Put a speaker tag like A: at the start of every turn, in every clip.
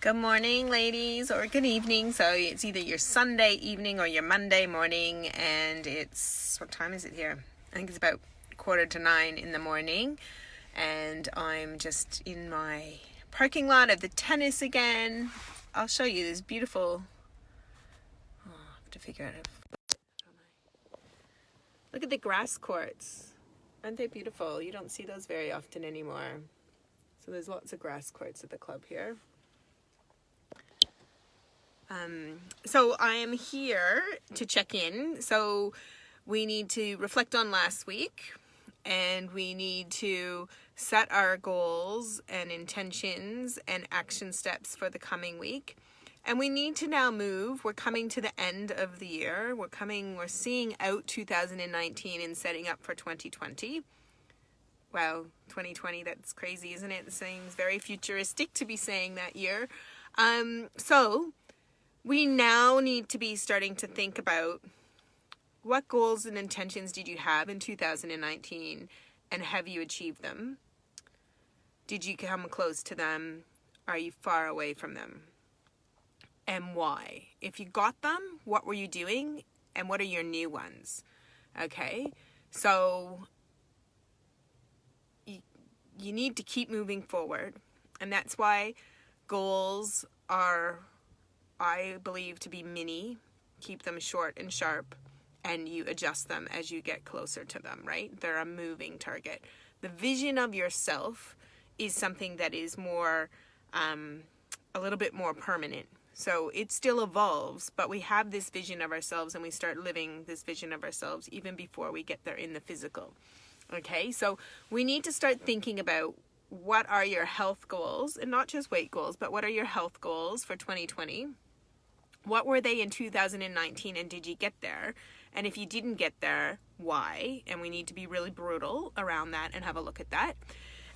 A: Good morning, ladies, or good evening. So it's either your Sunday evening or your Monday morning, and it's, what time is it here? I think it's about 8:45 in the morning, and I'm just in my parking lot of the tennis again. I'll show you this beautiful, I have to figure out look at the grass courts. Aren't they beautiful? You don't see those very often anymore. So there's lots of grass courts at the club here. So I am here to check in. So we need to reflect on last week, and we need to set our goals and intentions and action steps for the coming week. And we need to now move. We're coming to the end of the year. We're seeing out 2019 and setting up for 2020. Wow, 2020, that's crazy, isn't it? It seems very futuristic to be saying that year. So we now need to be starting to think about what goals and intentions did you have in 2019, and have you achieved them? Did you come close to them? Are you far away from them? And why? If you got them, what were you doing? And what are your new ones? Okay, so you need to keep moving forward. And that's why goals are, I believe, to be mini. Keep them short and sharp, and you adjust them as you get closer to them, right? They're a moving target. The vision of yourself is something that is more, a little bit more permanent. So it still evolves, but we have this vision of ourselves, and we start living this vision of ourselves even before we get there in the physical. Okay, so we need to start thinking about what are your health goals, and not just weight goals, but what are your health goals for 2020? What were they in 2019, and did you get there? And if you didn't get there, why? And we need to be really brutal around that and have a look at that.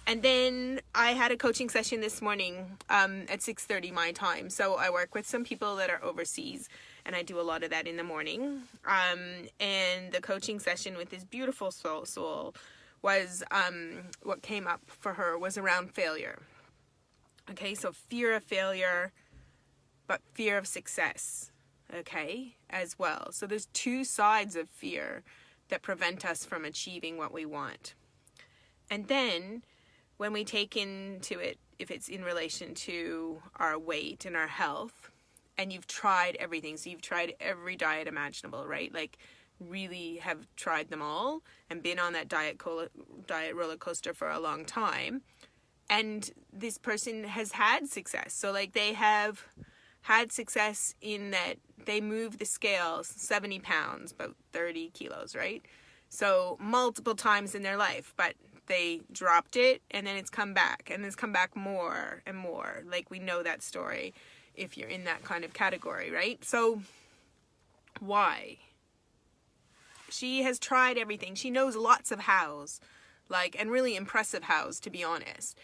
A: And then I had a coaching session this morning at 6:30 my time. So I work with some people that are overseas, and I do a lot of that in the morning. And the coaching session with this beautiful soul was, what came up for her was around failure. Okay, so fear of failure, but fear of success, okay, as well. So there's two sides of fear that prevent us from achieving what we want. And then when we take into it, if it's in relation to our weight and our health, and you've tried everything, so you've tried every diet imaginable, right? Like really have tried them all and been on that diet roller coaster for a long time. And this person has had success. So like they have had success in that they moved the scales 70 pounds, about 30 kilos, right? So multiple times in their life, but they dropped it, and then it's come back, and it's come back more and more. Like we know that story if you're in that kind of category, right? So why? She has tried everything. She knows lots of hows, like, and really impressive hows, to be honest.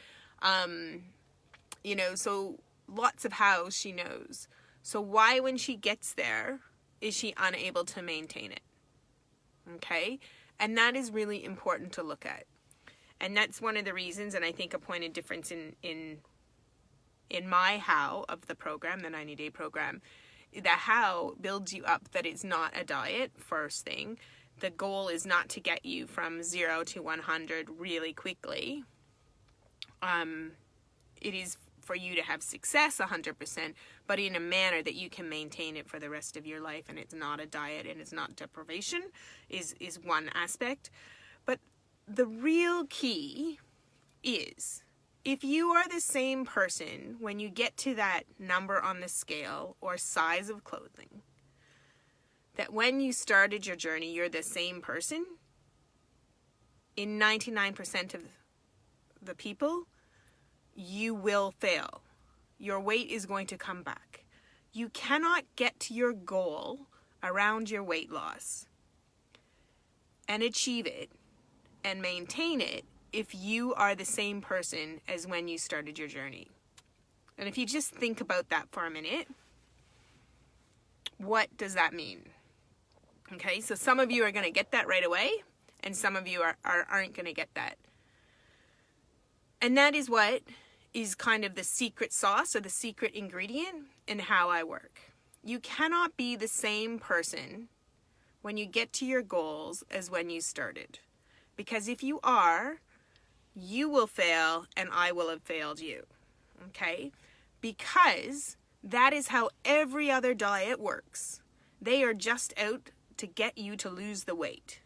A: So lots of hows she knows. So why, when she gets there, is she unable to maintain it? Okay? And that is really important to look at. And that's one of the reasons, and I think a point of difference in my how of the program, the 90-day program. The how builds you up that it's not a diet, first thing. The goal is not to get you from 0 to 100 really quickly. It is for you to have success 100%, but in a manner that you can maintain it for the rest of your life, and it's not a diet and it's not deprivation, is one aspect. But the real key is, if you are the same person when you get to that number on the scale or size of clothing, that when you started your journey, you're the same person, in 99% of the people, you will fail. Your weight is going to come back. You cannot get to your goal around your weight loss and achieve it and maintain it if you are the same person as when you started your journey. And if you just think about that for a minute, what does that mean? Okay, so some of you are going to get that right away, and some of you aren't going to get that. And that is what is kind of the secret sauce or the secret ingredient in how I work. You cannot be the same person when you get to your goals as when you started. Because if you are, you will fail and I will have failed you. Okay? Because that is how every other diet works. They are just out to get you to lose the weight.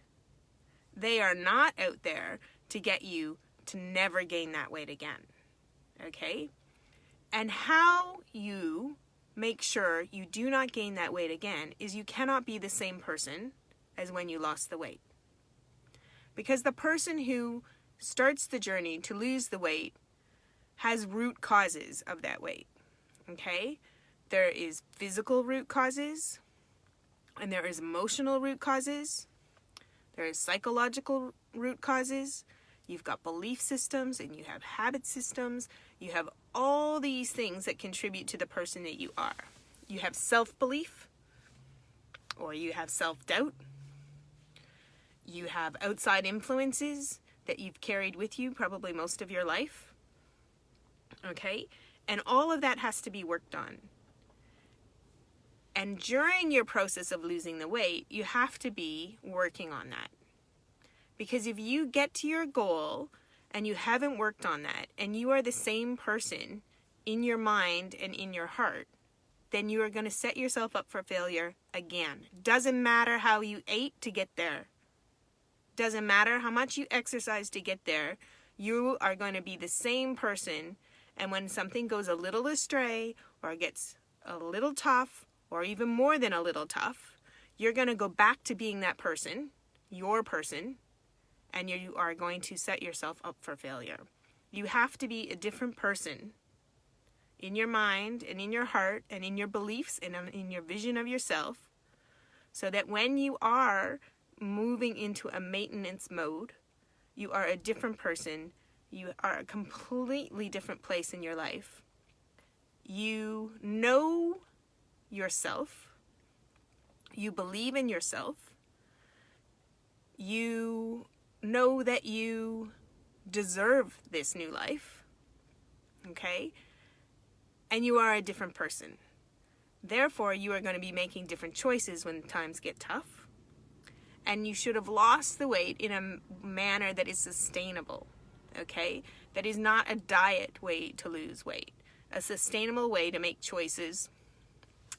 A: They are not out there to get you to never gain that weight again. Okay? And how you make sure you do not gain that weight again is you cannot be the same person as when you lost the weight. Because the person who starts the journey to lose the weight has root causes of that weight. Okay? There is physical root causes, and there is emotional root causes. There is psychological root causes. You've got belief systems, and you have habit systems. You have all these things that contribute to the person that you are. You have self-belief, or you have self-doubt. You have outside influences that you've carried with you probably most of your life. Okay? And all of that has to be worked on. And during your process of losing the weight, you have to be working on that. Because if you get to your goal and you haven't worked on that, and you are the same person in your mind and in your heart, then you are going to set yourself up for failure again. Doesn't matter how you ate to get there. Doesn't matter how much you exercise to get there. You are going to be the same person, and when something goes a little astray or gets a little tough, or even more than a little tough, you're going to go back to being that person, your person, and you are going to set yourself up for failure. You have to be a different person in your mind and in your heart and in your beliefs and in your vision of yourself, so that when you are moving into a maintenance mode, you are a different person. You are a completely different place in your life. You know yourself. You believe in yourself. You know that you deserve this new life. Okay? And you are a different person. Therefore, you are going to be making different choices when times get tough. And you should have lost the weight in a manner that is sustainable. Okay? That is not a diet way to lose weight. A sustainable way to make choices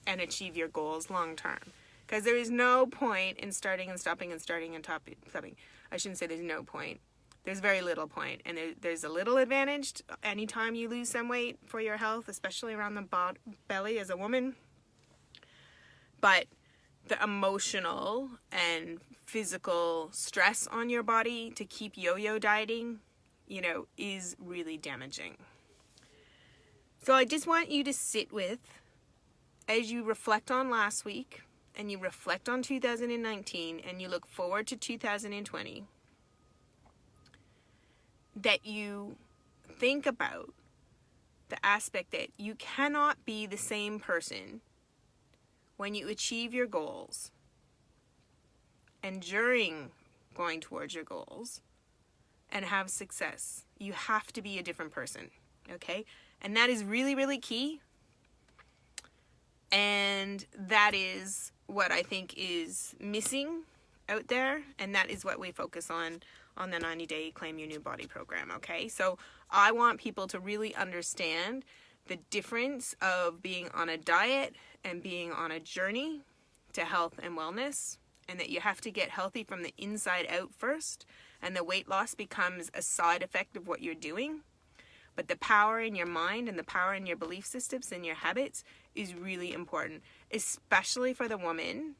A: and achieve your goals long term. Because there is no point in starting and stopping and starting and stopping. I shouldn't say there's no point. There's very little point. And there's a little advantage anytime you lose some weight for your health, especially around the belly as a woman. But the emotional and physical stress on your body to keep yo-yo dieting, is really damaging. So I just want you to sit with, as you reflect on last week, and you reflect on 2019, and you look forward to 2020, that you think about the aspect that you cannot be the same person when you achieve your goals and during going towards your goals and have success. You have to be a different person, okay? And that is really, really key. And that is what I think is missing out there, and that is what we focus on the 90-day Claim Your New Body program, okay? So I want people to really understand the difference of being on a diet and being on a journey to health and wellness, and that you have to get healthy from the inside out first, and the weight loss becomes a side effect of what you're doing. But the power in your mind and the power in your belief systems and your habits is really important, especially for the woman,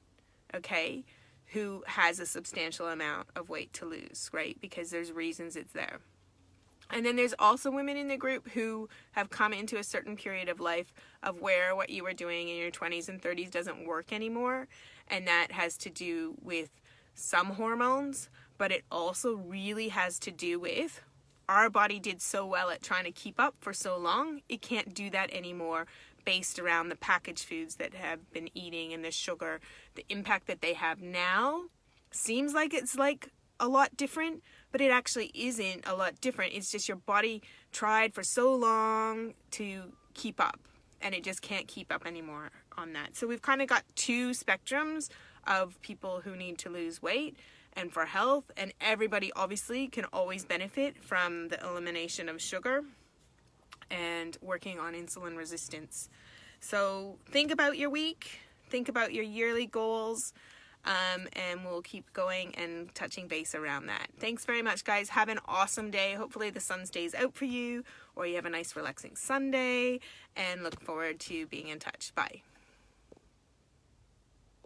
A: okay, who has a substantial amount of weight to lose, right? Because there's reasons it's there. And then there's also women in the group who have come into a certain period of life of where what you were doing in your 20s and 30s doesn't work anymore. And that has to do with some hormones, but it also really has to do with our body did so well at trying to keep up for so long, it can't do that anymore based around the packaged foods that have been eating and the sugar. The impact that they have now seems like it's like a lot different, but but it actually isn't a lot different. It's just your body tried for so long to keep up, and it just can't keep up anymore on that. So we've kind of got two spectrums of people who need to lose weight and for health, and everybody obviously can always benefit from the elimination of sugar and working on insulin resistance. So think about your week, think about your yearly goals, and we'll keep going and touching base around that. Thanks very much, guys. Have an awesome day. Hopefully the sun stays out for you, or you have a nice relaxing Sunday, and look forward to being in touch. Bye.